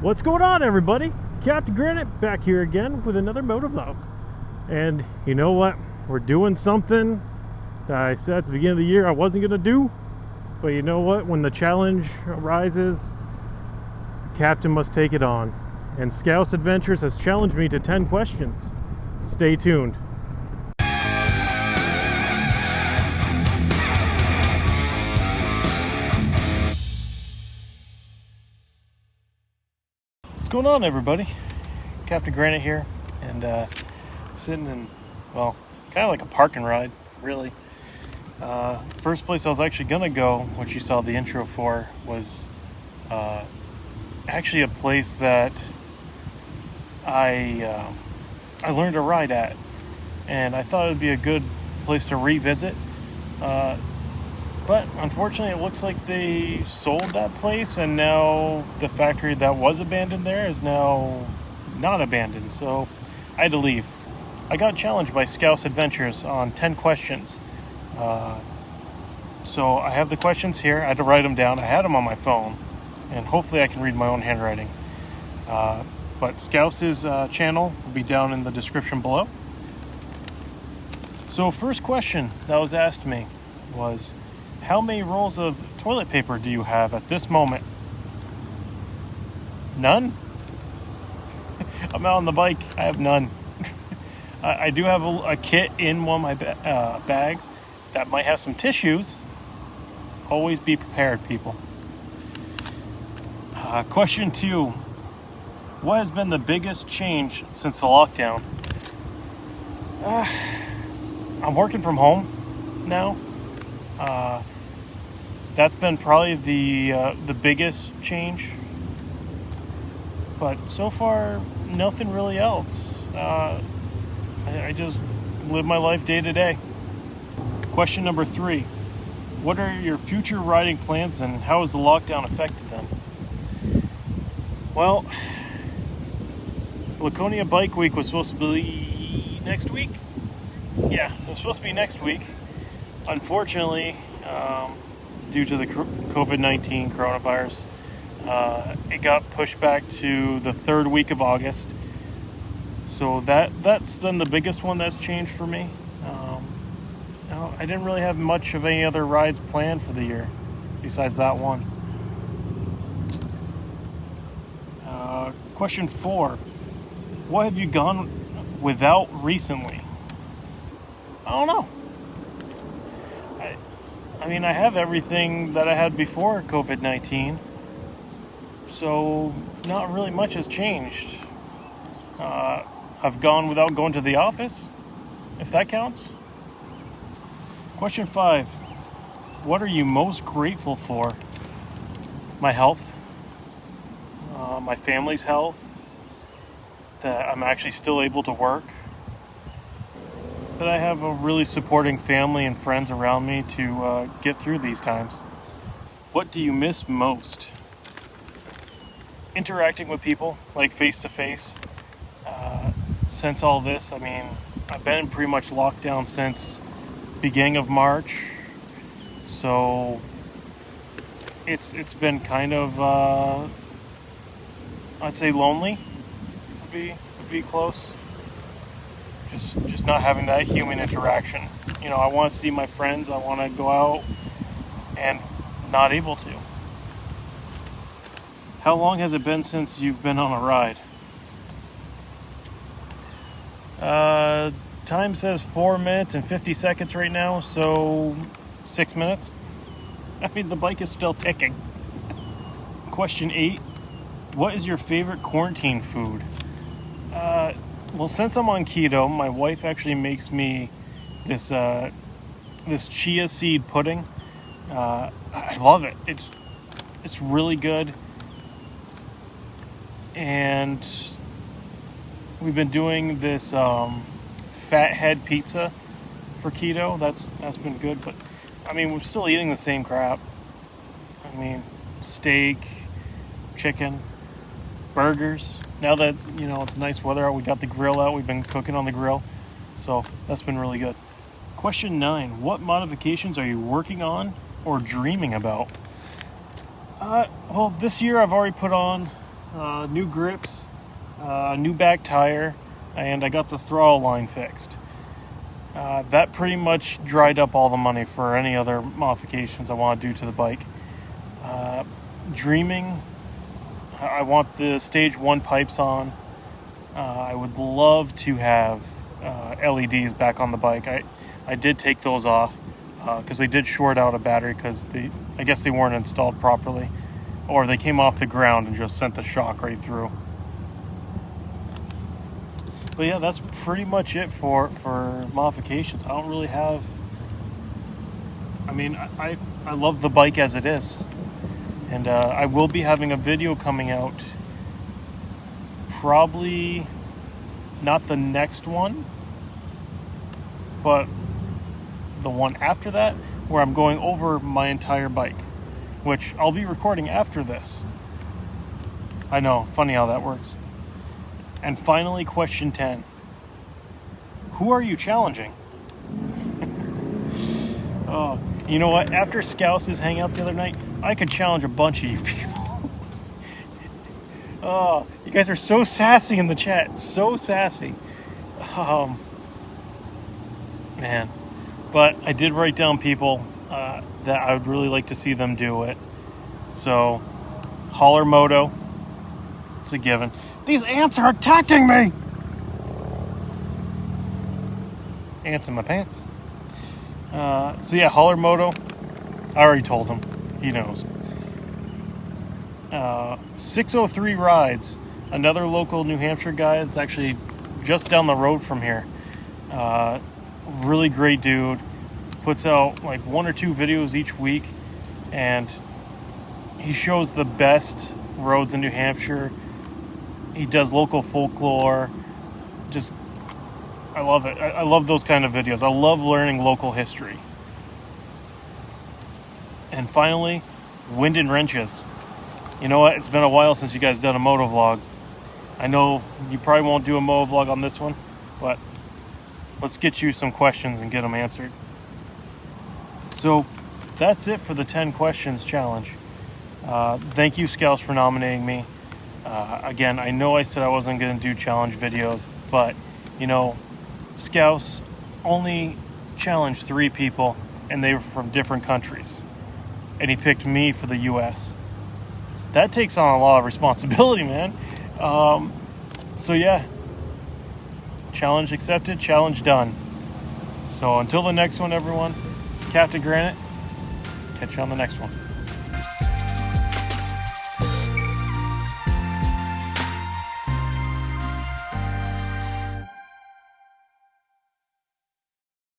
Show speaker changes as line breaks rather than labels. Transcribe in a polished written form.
What's going on, everybody? Captain Granite back here again with another motovlog. And you know what? We're doing something that I said at the beginning of the year I wasn't going to do. But you know what? When the challenge arises, the captain must take it on. And Scouse Adventures has challenged me to 10 questions. Stay tuned. What's going on, everybody? Captain Granite here, and sitting in, well, kind of like a park and ride, really. First place I was actually gonna go, which you saw the intro for, was actually a place that I learned to ride at, and I thought it would be a good place to revisit. But unfortunately, it looks like they sold that place, and now the factory that was abandoned there is now not abandoned, so I had to leave. I got challenged by Scouse Adventures on 10 questions. So I have the questions here. I had to write them down. I had them on my phone, and hopefully I can read my own handwriting. But Scouse's channel will be down in the description below. So first question that was asked me was, how many rolls of toilet paper do you have at this moment? None? I'm out on the bike. I have none. I do have a kit in one of my bags that might have some tissues. Always be prepared, people. Question 2. What has been the biggest change since the lockdown? I'm working from home now. That's been probably the biggest change. But so far, nothing really else. I just live my life day to day. Question number 3. What are your future riding plans, and how has the lockdown affected them? Well, Laconia Bike Week was supposed to be next week. Yeah, it was supposed to be next week. Unfortunately, due to the COVID-19 coronavirus, it got pushed back to the 3rd week of August. So that's been the biggest one that's changed for me. I didn't really have much of any other rides planned for the year besides that one. Question 4. What have you gone without recently? I don't know. I mean, I have everything that I had before COVID-19, so not really much has changed. I've gone without going to the office, if that counts. Question 5. What are you most grateful for? My health, my family's health, that I'm actually still able to work, that I have a really supporting family and friends around me to get through these times. What do you miss most? Interacting with people, like face-to-face. Since all this, I mean, I've been pretty much locked down since beginning of March, so it's been kind of I'd say lonely would be close. Just not having that human interaction. You know, I want to see my friends, I want to go out, and not able to. How long has it been since you've been on a ride? Time says 4 minutes and 50 seconds right now, so 6 minutes. I mean, the bike is still ticking. Question 8. What is your favorite quarantine food? Well, since I'm on keto, my wife actually makes me this chia seed pudding. I love it. It's really good. And we've been doing this fathead pizza for keto. That's been good, but I mean, we're still eating the same crap. I mean, steak, chicken, burgers. Now that, you know, it's nice weather out, we got the grill out, we've been cooking on the grill, so that's been really good. Question 9. What modifications are you working on or dreaming about? Well, this year I've already put on new grips, new back tire, and I got the throttle line fixed. That pretty much dried up all the money for any other modifications I want to do to the bike. Dreaming, I want the stage 1 pipes on. I would love to have LEDs back on the bike. I did take those off because they did short out a battery because I guess they weren't installed properly, or they came off the ground and just sent the shock right through. But yeah, that's pretty much it for modifications. I don't really have... I mean, I love the bike as it is. And I will be having a video coming out, probably not the next one, but the one after that, where I'm going over my entire bike, which I'll be recording after this. I know, funny how that works. And finally, question 10. Who are you challenging? Oh, you know what? After Scouse's hangout the other night, I could challenge a bunch of you people. Oh, you guys are so sassy in the chat. So sassy. Man. But I did write down people that I would really like to see them do it. So, HollarMoto. It's a given. These ants are attacking me! Ants in my pants. So yeah, HollarMoto. I already told him. He knows. 603 Rides. Another local New Hampshire guy. It's actually just down the road from here. Really great dude. Puts out like 1 or 2 videos each week. And he shows the best roads in New Hampshire. He does local folklore. Just, I love it. I love those kind of videos. I love learning local history. And finally, Wind and Wrenches. You know what? It's been a while since you guys done a motovlog. I know you probably won't do a motovlog on this one, but let's get you some questions and get them answered. So that's it for the 10 questions challenge. Thank you, Scouse, for nominating me. Again, I know I said I wasn't going to do challenge videos, but, you know, Scouse only challenged 3 people, and they were from different countries. And he picked me for the U.S. That takes on a lot of responsibility, man. So, yeah. Challenge accepted, challenge done. So, until the next one, everyone, it's Captain Granite. Catch you on the next one.